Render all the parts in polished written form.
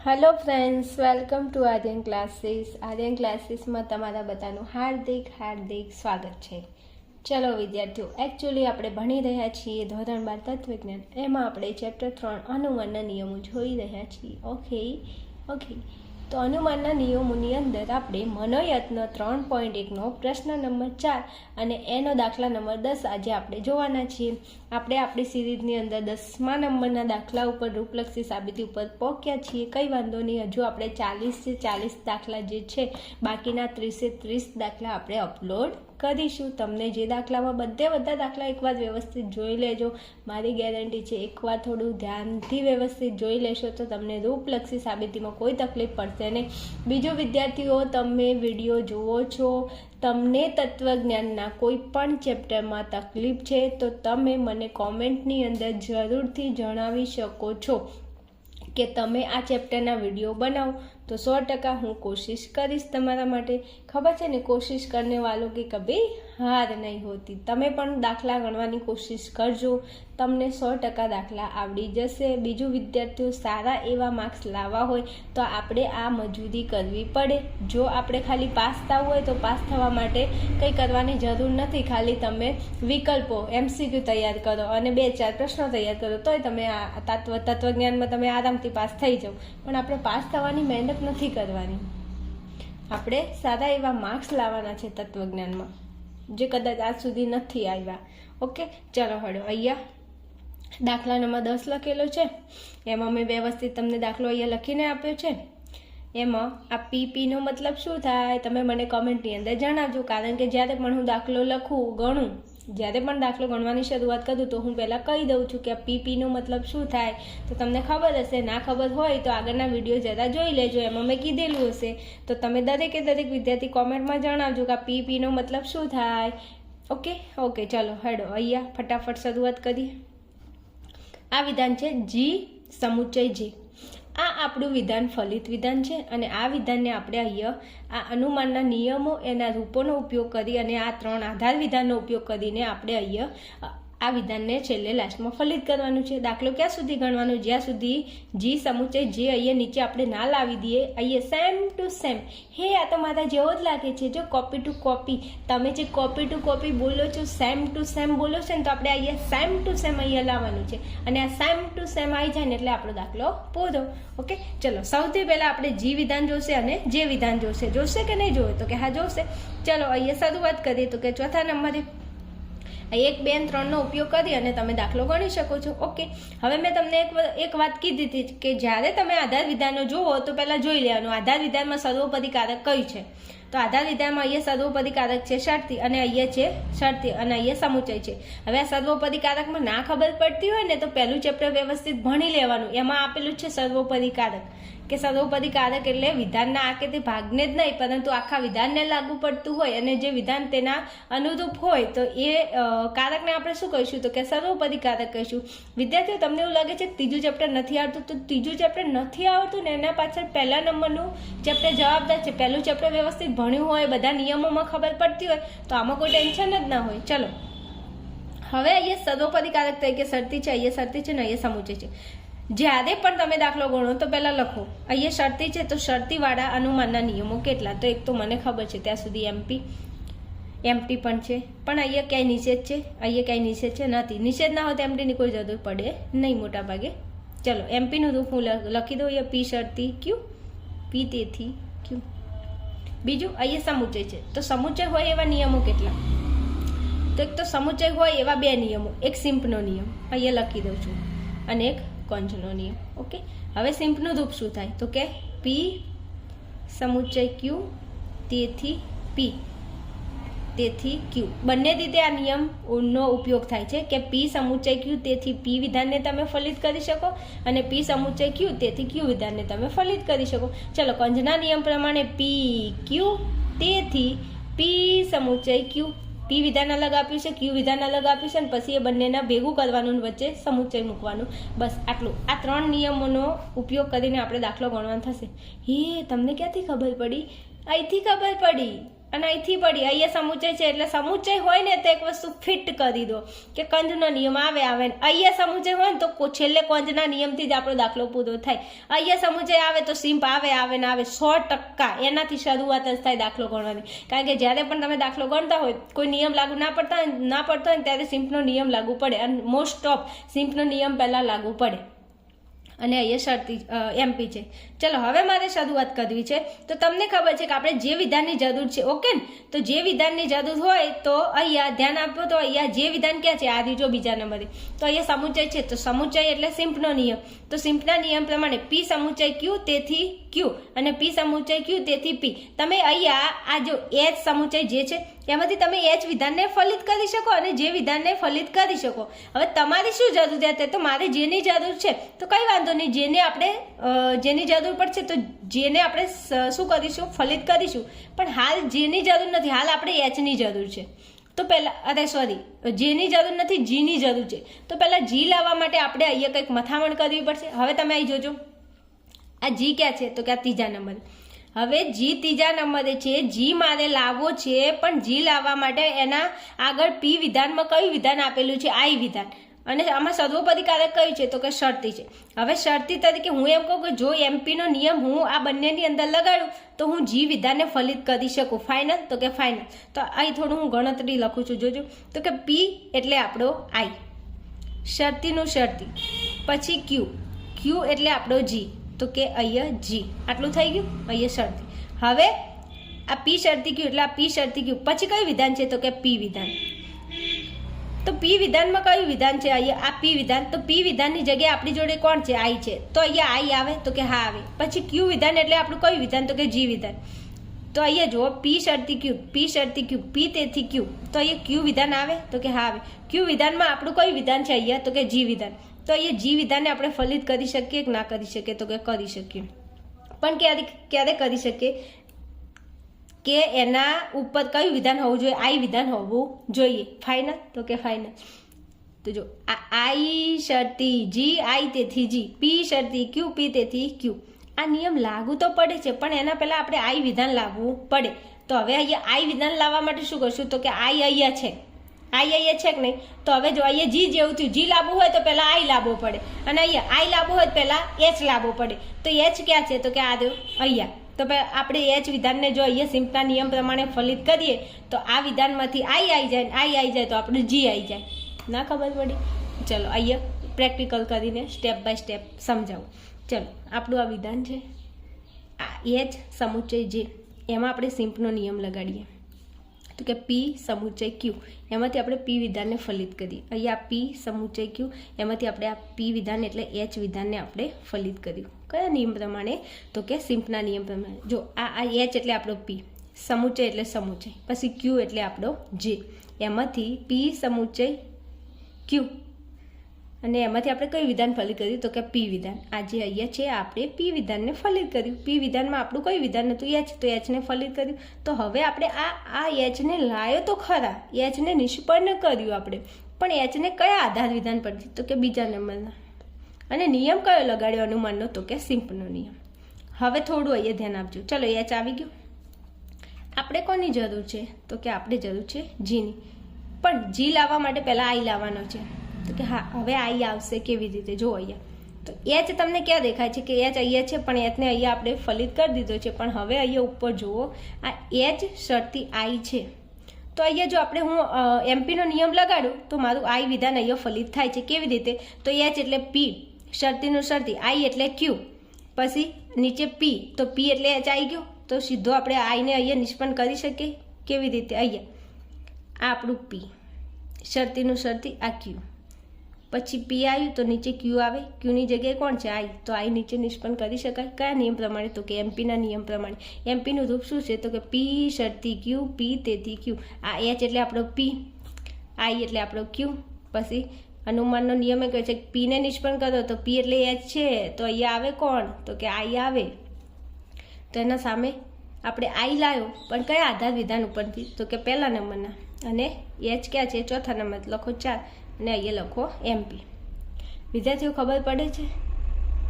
Hello friends, welcome to Aryan classes. Aryan ક્લાસીસમાં તમારા બધાનું હાર્દિક સ્વાગત છે. ચલો વિદ્યાર્થીઓ, એકચ્યુઅલી આપણે ભણી રહ્યા છીએ ધોરણ 12 તત્વજ્ઞાન. એમાં આપણે ચેપ્ટર 3 અનુમાનના નિયમો જોઈ રહ્યા છીએ. ઓકે. તો અનુમાનના નિયમોની અંદર આપણે મનોયત્ન 3.1નો પ્રશ્ન નંબર 4 અને એનો દાખલા નંબર 10 આજે આપણે જોવાના છીએ. આપણે આપણી સિરીઝની અંદર 10મા નંબરના દાખલા ઉપર રૂપલક્ષી સાબિતી ઉપર પહોંચ્યા છીએ. કંઈ વાંધો નહીં, હજુ આપણે 40 દાખલા જે છે બાકીના 30 દાખલા આપણે અપલોડ કરીશું. તમને જે દાખલામાં બધા દાખલા એકવાર વ્યવસ્થિત જોઈ લેજો. મારી ગેરંટી છે એકવાર થોડું ધ્યાનથી વ્યવસ્થિત જોઈ લેશો તો તમને રૂપલક્ષી સાબિતીમાં કોઈ તકલીફ પડશે નહીં. બીજું વિદ્યાર્થીઓ, તમે વિડીયો જુઓ છો, તમને તત્વજ્ઞાનના કોઈ પણ ચેપ્ટરમાં તકલીફ છે તો તમે મને કોમેન્ટની અંદર જરૂરથી જણાવી શકો છો કે તમે આ ચેપ્ટરના વિડીયો બનાવો. તો 100% હું કોશિશ કરીશ તમારા માટે. ખબર છે ને, કોશિશ કરને વાલો કે કભી હાર નહીં હોતી. તમે પણ દાખલા ગણવાની કોશિશ કરજો, તમને 100% દાખલા આવડી જશે. બીજું વિદ્યાર્થીઓ, સારા એવા માર્ક્સ લાવવા હોય તો આપણે આ મજૂરી કરવી પડે. જો આપણે ખાલી પાસ થવું હોય તો પાસ થવા માટે કંઈ કરવાની જરૂર નથી. ખાલી તમે વિકલ્પો MCQ તૈયાર કરો અને 2-4 પ્રશ્નો તૈયાર કરો તોય તમે આ તત્વજ્ઞાનમાં તમે આરામથી પાસ થઈ જાઓ. પણ આપણે પાસ થવાની મહેનત નથી કરવાની. આપણે સારા એવા માર્ક્સ લાવવાના છે તત્વજ્ઞાનમાં, જે કદાચ આજ સુધી નથી આવ્યા. ઓકે, ચલો હળો. અહીંયા દાખલા નંબર 10 લખેલો છે. એમાં મેં વ્યવસ્થિત તમને દાખલો અહીંયા લખીને આપ્યો છે. એમાં આ પીનો મતલબ શું થાય તમે મને કમેન્ટની અંદર જણાવજો. કારણ કે જ્યારે પણ હું દાખલો ગણું, જ્યારે પણ દાખલો ગણવાની શરૂઆત કરું તો હું પહેલાં કહી દઉં છું કે આ પીનો મતલબ શું થાય. તો તમને ખબર હશે, ના ખબર હોય તો આગળના વિડીયો જરા જોઈ લેજો, એમાં મેં કીધેલું હશે. તો તમે દરેક વિદ્યાર્થી કોમેન્ટમાં જણાવજો કે આ પીનો મતલબ શું થાય. ઓકે, ચાલો હેડો અહીંયા ફટાફટ શરૂઆત કરીએ. આ વિધાન છે જી સમુચ્ચય જી. આ આપણું વિધાન ફલિત વિધાન છે અને આ વિધાનને આપણે અહીંયા આ અનુમાનના નિયમો એના રૂપોનો ઉપયોગ કરી અને આ 3 આધાર વિધાનનો ઉપયોગ કરીને આપણે અહીંયા આ વિધાનને છેલ્લે લાસ્ટમાં ફલિત કરવાનું છે. દાખલો ક્યાં સુધી ગણવાનો? જ્યાં સુધી જી સમુચ્ચય જે અહીંયા નીચે આપણે ના લાવી દઈએ. અહીંયા સેમ ટુ સેમ. હે, આ તો મારા જેવો જ લાગે છે. જો કોપી ટુ કોપી, તમે જે કોપી ટુ કોપી બોલો છો, સેમ ટુ સેમ બોલો છો ને, તો આપણે અહીંયા સેમ ટુ સેમ અહીંયા લાવવાનું છે. અને આ સેમ ટુ સેમ આવી જાય ને એટલે આપણો દાખલો પૂરો. ઓકે, ચલો સૌથી પહેલાં આપણે જી વિધાન જોશે અને જે વિધાન જોશે કે નહીં જોવે? તો કે હા જોશે. ચલો અહીંયા શરૂઆત કરીએ. તો કે ચોથા નંબરે 1, 2 અને 3નો ઉપયોગ કરી અને તમે દાખલો ગણી શકો છો. ઓકે, હવે મેં તમને એક વાત કીધી હતી કે જ્યારે તમે આધાર વિધાનો જુઓ તો પહેલાં જોઈ લેવાનું આધાર વિધાનમાં સર્વોપરી કારક કયું છે. તો આધાર વિધાનમાં અહીંયા સર્વોપરી કારક છે શરતી અને અહીંયા છે શરતી અને અહીંયા સમુચ્ચય છે. હવે આ સર્વોપરી કારકમાં ના ખબર પડતી હોય ને તો પહેલું ચેપ્ટર વ્યવસ્થિત ભણી લેવાનું. એમાં આપેલું છે સર્વોપરી કારક, કે સર્વોપરી કારક એટલે વિધાનના આ કે તે ભાગને જ નહીં પરંતુ આખા વિધાનને લાગુ પડતું હોય અને જે વિધાન તેના અનુરૂપ હોય તો એ કારકને આપણે શું કહીશું? તો કે સર્વોપરી કારક કહીશું. વિદ્યાર્થીઓ, તમને એવું લાગે છે ત્રીજું ચેપ્ટર નથી આવડતું? તો ત્રીજું ચેપ્ટર નથી આવડતું ને એના પાછળ પહેલા નંબરનું ચેપ્ટર જવાબદાર છે. પહેલું ચેપ્ટર વ્યવસ્થિત ભણ્યું હોય, બધા નિયમોમાં ખબર પડતી હોય તો આમાં કોઈ ટેન્શન જ ના હોય. ચલો, હવે અહીંયા સર્વોપરી કારક તરીકે શરતી છે, અહીંયા શરતી છે ને અહીંયા સમુચ્ચય છે. જ્યારે પણ તમે દાખલો ગણો તો પહેલાં લખો અહીંયા શરતી છે તો શરતીવાળા અનુમાનના નિયમો કેટલા? તો એક તો મને ખબર છે ત્યાં સુધી એમટી પણ છે, પણ અહીંયા ક્યાંય નિષેધ છે? અહીંયા ક્યાંય નિષેધ છે નથી. નિષેધ ના હોય તો એમટીની કોઈ જરૂર પડે નહીં મોટા ભાગે. ચલો, એમપીનું રૂપ હું લખી દઉં. અહીંયા પી શરતી ક્યુ, પી તેથી ક્યુ. બીજું અહીંયા સમુચ્ચય છે તો સમુચ્ચય હોય એવા નિયમો કેટલા? તો એક તો સમુચ્ચય હોય એવા 2 નિયમો, એક સિમ્પનો નિયમ અહીંયા લખી દઉં છું અને એક કોન્જનો નિયમ. ઓકે, હવે સિમ્પનું રૂપ શું થાય? તો કે પી સમુચ્ચય ક્યુ તેથી પી તેથી ક્યુ. બંને રીતે આ નિયમનો ઉપયોગ થાય છે કે પી સમુચ્ચય ક્યુ તેથી પી વિધાનને તમે ફલિત કરી શકો અને પી સમુચ્ચય ક્યુ તેથી ક્યુ વિધાનને તમે ફલિત કરી શકો. ચલો, કોન્જના નિયમ પ્રમાણે પી ક્યુ તેથી પી સમુચ્ચય ક્યુ. પી વિધાન અલગ આપ્યું છે, ક્યુ વિધાન અલગ આપ્યું છે અને પછી એ બંનેના ભેગું કરવાનું, વચ્ચે સમુચ્ચય મૂકવાનું. બસ આટલું. આ 3 નિયમોનો ઉપયોગ કરીને આપણે દાખલો ગણવાનો થશે. તમને ક્યાંથી ખબર પડી? અહીંથી ખબર પડી. અને અહીંથી પડી અહીંયા સમુચય છે એટલે સમુચય હોય ને તો એક વસ્તુ ફિટ કરી દો કે કંજનો નિયમ આવે અહીંયા સમુચય હોય ને તો છેલ્લે કંજના નિયમથી જ આપણો દાખલો પૂરો થાય. અહીંયા સમુચય આવે તો સિમ્પ આવે ને આવે 100% એનાથી શરૂઆત જ થાય દાખલો ગણવાની. કારણ કે જ્યારે પણ તમે દાખલો ગણતા હોય કોઈ નિયમ લાગુ ના પડતો હોય ને ત્યારે સિમ્પનો નિયમ લાગુ પડે અને મોસ્ટ ઓફ સિમ્પનો નિયમ પહેલાં લાગુ પડે. અને અહીંયા શરતી એમપી છે. ચલો હવે મારે શરૂઆત કરવી છે. તો તમને ખબર છે કે આપણે જે વિધાનની જરૂર છે, ઓકે ને, તો જે વિધાનની જરૂર હોય તો અહીંયા ધ્યાન આપો તો અહીંયા જે વિધાન ક્યાં છે, આ રીજો બીજા નંબરે. તો અહીંયા સમુચય છે તો સમુચય એટલે સિમ્પનો નિયમ. તો સિમ્પના નિયમ પ્રમાણે પી સમુચય ક્યુ તેથી ક્યુ અને પી સમુચય ક્યુ તેથી પી. તમે અહીંયા આ જો એચ સમુચય જે છે એમાંથી તમે એચ વિધાનને ફલિત કરી શકો અને જે વિધાનને ફલિત કરી શકો. હવે તમારી શું જરૂરિયાત છે? તો મારે જેની જરૂર છે તો કંઈ વાંધો નહીં, જેની જરૂર પડશે તો જેને આપણે શું કરીશું, ફલિત કરીશું. પણ હાલ જેની જરૂર નથી, હાલ આપણે એચની જરૂર છે. તો પહેલાં જેની જરૂર નથી, જીની જરૂર છે. તો પહેલાં જી લાવવા માટે આપણે અહીંયા કંઈક મથામણ કરવી પડશે. હવે તમે અહીં જોજો આ જી ક્યાં છે, તો કે આ ત્રીજા નંબરે. હવે જી ત્રીજા નંબરે છે, જી મારે લાવવો છે, પણ જી લાવવા માટે એના આગળ પી વિધાનમાં કયું વિધાન આપેલું છે, આઈ વિધાન. અને આમાં સર્વોપરીકારક કયું છે, તો કે શરતી છે. હવે શરતી તરીકે હું એમ કહું કે જો એમપીનો નિયમ હું આ બંનેની અંદર લગાડું તો હું જી વિધાનને ફલિત કરી શકું. ફાઇનલ, તો કે ફાઇનલ. તો અહીં થોડું હું ગણતરી લખું છું, જોજો. તો કે પી એટલે આપણો આઈ, શરતીનું શરતી, પછી ક્યુ એટલે આપણો જી, તો કે અહીંયા જી. આટલું થઈ ગયું, અહીંયા શરતી. હવે આ પી શરતી ક્યુ એટલે આ પી શરતી ક્યુ. પછી કયું વિધાન છે, તો કે પી વિધાન. તો પી વિધાનમાં કયું વિધાન છે, અહીંયા આ પી વિધાન. તો પી વિધાનની જગ્યાએ આપણી જોડે કોણ છે, આઈ છે. તો અહીંયા આઈ આવે, તો કે હા આવે. પછી ક્યુ વિધાન એટલે આપણું કયું વિધાન, તો કે જી વિધાન. તો અહીંયા જુઓ પી શરતી ક્યુ, પી તેથી ક્યુ. તો અહીંયા ક્યુ વિધાન આવે, તો કે હા આવે. ક્યુ વિધાનમાં આપણું કયું વિધાન છે અહીંયા, તો કે જી વિધાન. તો અહીંયા જી વિધાનને આપણે ફલિત કરી શકીએ કે ના કરી શકીએ, તો કે કરી શકીએ. પણ ક્યારે કરી શકીએ કે એના ઉપર કયું વિધાન હોવું જોઈએ, આઈ વિધાન હોવું જોઈએ. ફાઇનલ, તો કે ફાઇનલ. તો જો આ આઈ શરતી જી, આઈ તેથી જી, પી શરતી ક્યુ, પી તેથી ક્યુ. આ નિયમ લાગુ તો પડે છે, પણ એના પહેલાં આપણે આઈ વિધાન લાવવું પડે. તો હવે અહીંયા આઈ વિધાન લાવવા માટે શું કરશું, તો કે આઈ અહીંયા છે, છે કે નહીં. તો હવે જો અહીંયા જી જેવું થયું, જી લાવવું હોય તો પહેલાં આઈ લાવવો પડે અને અહીંયા આઈ લાવવું હોય તો પહેલાં એચ લાવવો પડે. તો એચ ક્યાં છે, તો કે આ રહ્યો અહીંયા. તો આપણે એચ વિધાનને જો અહીંયા સિમ્પના નિયમ પ્રમાણે ફલિત કરીએ તો આ વિધાનમાંથી આઈ આવી જાય તો આપણે જી આવી જાય. ના ખબર પડી? ચલો અહીંયા પ્રેક્ટિકલ કરીને સ્ટેપ બાય સ્ટેપ સમજાવું. ચલો આપણું આ વિધાન છે, આ એચ સમુચય જે, એમાં આપણે સિમ્પનો નિયમ લગાડીએ. તો કે પી સમુચય ક્યુ, એમાંથી આપણે પી વિધાનને ફલિત કરીએ. અહીંયા પી સમુચય ક્યુ, એમાંથી આપણે આ પી વિધાન એટલે એચ વિધાનને આપણે ફલિત કર્યું. કયા નિયમ પ્રમાણે, તો કે સિમ્પના નિયમ પ્રમાણે. જો આ એચ એટલે આપણો પી, સમુચય એટલે સમુચય, પછી ક્યુ એટલે આપણો જે. એમાંથી પી સમુચય ક્યુ અને એમાંથી આપણે કયું વિધાન ફલિત કર્યું, તો કે પી વિધાન. આ જે અહીંયા છે આપણે પી વિધાનને ફલિત કર્યું. પી વિધાનમાં આપણું કયું વિધાન હતું, એચ, તો એચને ફલિત કર્યું. તો હવે આપણે આ એચને લાયો તો ખરા, એચને નિષ્પન્ન કર્યું આપણે, પણ એચને કયા આધાર વિધાન પરથી, તો કે બીજા નંબરના. અને નિયમ કયો લગાડ્યો અનુમાનનો, તો કે સિમ્પનો નિયમ. હવે થોડું અહીંયા ધ્યાન આપજો. ચલો એચ આવી ગયું. આપણે કોની જરૂર છે, તો કે આપણે જરૂર છે જીની. પણ જી લાવવા માટે પહેલાં આઈ લાવવાનો છે. તો કે હા, હવે આઈ આવશે કેવી રીતે, જો અહીંયા. તો એચ તમને ક્યાં દેખાય છે કે એચ અહીંયા છે, પણ એચને અહીંયા આપણે ફલિત કરી દીધો છે. પણ હવે અહીંયા ઉપર જુઓ, આ એચ શરતી આઈ છે. તો અહીંયા જો આપણે હું એમપીનો નિયમ લગાડું તો મારું આઈ વિધાન અહીંયા ફલિત થાય છે. કેવી રીતે, તો એચ એટલે પી શરતીનું શરતી, આઈ એટલે ક્યુ, પછી નીચે પી, તો પી એટલે એચ આવી ગયો. તો સીધો આપણે આઈને અહીંયા નિષ્પન્ન કરી શકીએ. કેવી રીતે, અહીંયા આ આપણું પી શરતીનું શરતી, આ ક્યુ, પછી પી આવ્યું તો નીચે ક્યુ આવે, ક્યુની જગ્યાએ કોણ છે, આઈ. તો આઈ નીચે નિષ્પન્ન કરી શકાય. કયા નિયમ પ્રમાણે, તો કે એમપીના નિયમ પ્રમાણે. એમપીનું રૂપ શું છે, તો કે પી શરતી ક્યુ, પી તેથી ક્યુ. આ એચ એટલે આપણો પી, આઈ એટલે આપણો ક્યુ. પછી અનુમાનનો નિયમ એ કહે છે કે પીને નિષ્પન્ન કરો તો પી એટલે એચ છે, તો અહીંયા આવે કોણ, તો કે આઈ આવે. તો એના સામે આપણે આઈ લાવ્યો, પણ કયા આધાર વિધાન ઉપરથી, તો કે પહેલા નંબરના. અને એચ ક્યાં છે, ચોથા નંબર, લખો 4 અને અહીંયા લખો એમપી. વિદ્યાર્થીઓ ખબર પડે છે?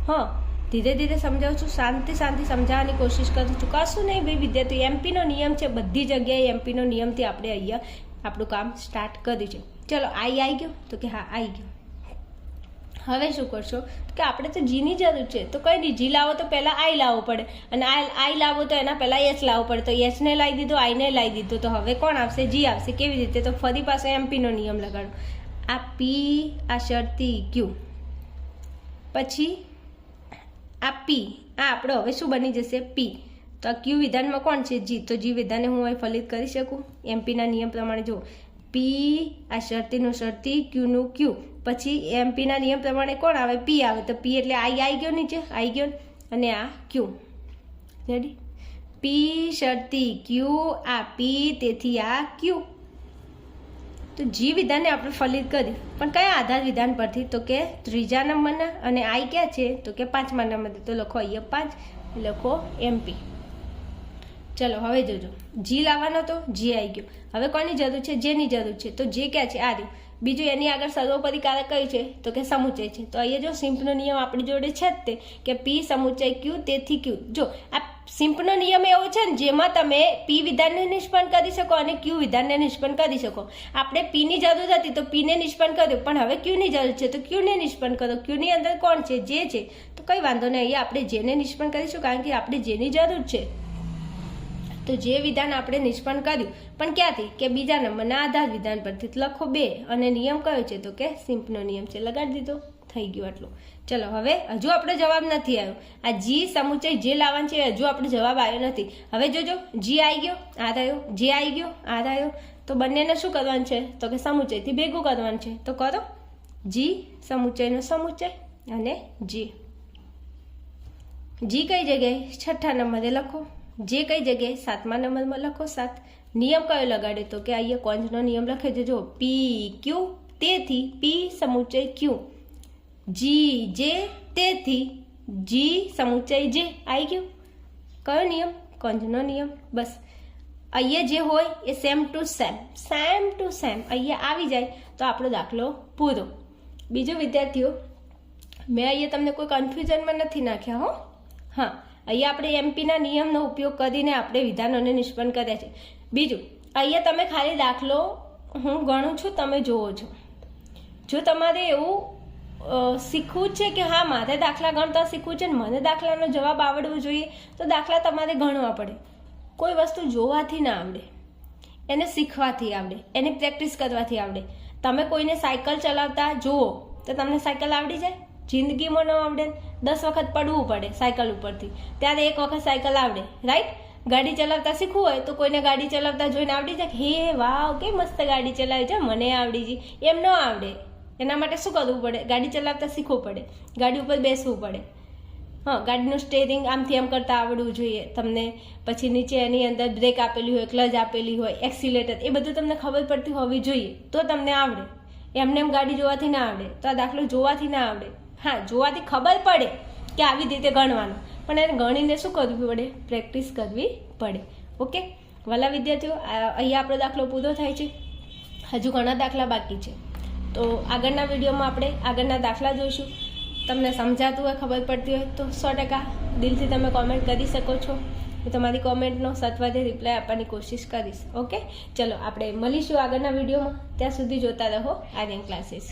હા. ધીરે ધીરે સમજાવું છું, શાંતિ સમજાવવાની કોશિશ કરું છું. કશું નહીં ભાઈ વિદ્યાર્થી, એમપીનો નિયમ છે, બધી જગ્યાએ એમપીનો નિયમથી આપણે અહીંયા આપણું કામ સ્ટાર્ટ કર્યું છે. ચલો આઈ આવી ગયો? તો કે હા આવી ગયો. હવે શું કરશો કે આપણે તો જીની જરૂર છે, તો કંઈ નહીં, જી લાવો તો પહેલાં આઈ લાવવો પડે, અને આઈ લાવો તો એના પહેલાં એચ લાવવો પડે. તો એચને લાવી દીધો, આઈને લાવી દીધો, તો હવે કોણ આવશે? જી આવશે. કેવી રીતે? તો ફરી પાછો એમપીનો નિયમ લગાડો. આ પી, આ શરતી ક્યુ, પછી આ પી, આ આપણો હવે શું બની જશે? પી. તો આ ક્યુ વિધાનમાં કોણ છે? જી. તો જી વિધાનને હું અહીં ફલિત કરી શકું એમપીના નિયમ પ્રમાણે. જો પી, આ શરતીનું શરતી, ક્યુનું ક્યુ, પછી એમપીના નિયમ પ્રમાણે કોણ આવે? પી આવે. તો પી એટલે આઈ આવી ગયો, નીચે આવી ગયો, અને આ ક્યુ. રેડી? પી શરતી ક્યુ, આ પી, તેથી આ ક્યુ. તો જી વિધાનને આપણે ફલિત કર્યું, પણ કયા આધાર વિધાન પરથી? તો કે ત્રીજા નંબરના, અને આઈ ક્યાં છે? તો કે 5મા નંબર. તો લખો અહીંયા 5, લખો એમપી. ચલો હવે જોજો, જી લાવવાનો તો જી આવી ગયો. હવે કોની જરૂર છે? જેની જરૂર છે. તો જે ક્યાં છે? આ રહ્યું. બીજું એની આગળ સર્વોપરી કારક કયું છે? તો કે સમુચય છે. તો અહીંયા જો સિમ્પનો નિયમ આપણી જોડે છે જ તે, કે પી સમુચય ક્યુ, તેથી ક્યુ. જો આ સિમ્પનો નિયમ એવો છે ને જેમાં તમે પી વિધાનને નિષ્પન્ન કરી શકો અને ક્યુ વિધાનને નિષ્પન્ન કરી શકો. આપણે પીની જરૂર હતી તો પીને નિષ્પન્ન કર્યું, પણ હવે ક્યુની જરૂર છે તો ક્યુને નિષ્પન્ન કરો. ક્યુની અંદર કોણ છે? જે છે. તો કંઈ વાંધો નહીં, અહીંયા આપણે જેને નિષ્પન્ન કરીશું, કારણ કે આપણે જેની જરૂર છે. તો જે વિધાન આપણે નિષ્પન્ન કર્યું, પણ ક્યાંથી? કે બીજા નંબરના આધાર વિધાન પરથી. લખો 2, અને નિયમ કયો છે? તો કે સિમ્પનો નિયમ છે. લગાડી દીધો, થઈ ગયું આટલું. ચલો હવે હજુ આપણે જવાબ નથી આવ્યો. આ જી સમુચય જે લાવવાનું છે હજુ આપણે જવાબ આવ્યો નથી. હવે જોજો, જી આવી ગયો, આ થયો, જે આવી ગયો, આ થયો. તો બંનેને શું કરવાનું છે? તો કે સમુચયથી ભેગું કરવાનું છે. તો કરો, જી સમુચયનો સમુચય અને જી. જી કઈ જગ્યાએ? 6થા નંબરે લખો. જે કઈ જગ્યાએ? 7મા નંબરમાં લખો 7. નિયમ કયો લગાડે? તો કે અહીંયા કોંજનો નિયમ લખે છે. જો પી ક્યુ, તેથી પી સમુચય ક્યુ. જી જે, તેથી જી સમુચય જે. આવી ગયું. કયો નિયમ? કોંજનો નિયમ. બસ અહીંયા જે હોય એ સેમ ટુ સેમ અહીંયા આવી જાય તો આપણો દાખલો પૂરો. બીજું વિદ્યાર્થીઓ, મેં અહીંયા તમને કોઈ કન્ફ્યુઝનમાં નથી નાખ્યા હો. હા, અહીંયા આપણે એમપીના નિયમનો ઉપયોગ કરીને આપણે વિધાનોને નિષ્પન્ન કર્યા છે. બીજું, અહીંયા તમે ખાલી દાખલો હું ગણું છું, તમે જુઓ છો. જો તમારે એવું શીખવું છે કે હા મારે દાખલા ગણતા શીખવું છે ને મને દાખલાનો જવાબ આવડવો જોઈએ, તો દાખલા તમારે ગણવા પડે. કોઈ વસ્તુ જોવાથી ના આવડે, એને શીખવાથી આવડે, એની પ્રેક્ટિસ કરવાથી આવડે. તમે કોઈને સાયકલ ચલાવતા જુઓ તો તમને સાયકલ આવડી જાય? જિંદગીમાં ન આવડે. 10 વખત પડવું પડે સાયકલ ઉપરથી, ત્યારે 1 વખત સાયકલ આવડે. રાઈટ? ગાડી ચલાવતા શીખવું હોય તો કોઈને ગાડી ચલાવતા જોઈને આવડી જાય, હે વાવ કે મસ્ત ગાડી ચલાવી છે, મને આવડી ગઈ. એમ ન આવડે. એના માટે શું કરવું પડે? ગાડી ચલાવતા શીખવું પડે, ગાડી ઉપર બેસવું પડે. હા, ગાડીનું સ્ટેરિંગ આમથી આમ કરતાં આવડવું જોઈએ તમને. પછી નીચે એની અંદર બ્રેક આપેલી હોય, ક્લચ આપેલી હોય, એક્સિલેટર, એ બધું તમને ખબર પડતી હોવી જોઈએ તો તમને આવડે. એમને એમ ગાડી જોવાથી ના આવડે. તો આ દાખલો જોવાથી ના આવડે. હા, જોવાથી ખબર પડે કે આવી રીતે ગણવાનું, પણ એને ગણીને શું કરવું પડે? પ્રેક્ટિસ કરવી પડે. ઓકે વાલા વિદ્યાર્થીઓ, અહીંયા આપણો દાખલો પૂરો થાય છે. હજુ ઘણા દાખલા બાકી છે, તો આગળના વિડીયોમાં આપણે આગળના દાખલા જોઈશું. તમને સમજાતું હોય, ખબર પડતી હોય તો 100% દિલથી તમે કોમેન્ટ કરી શકો છો. હું તમારી કોમેન્ટનો સત્વરે રિપ્લાય આપવાની કોશિશ કરીશ. ઓકે, ચલો આપણે મળીશું આગળના વિડીયોમાં. ત્યાં સુધી જોતા રહો આર્યન ક્લાસીસ.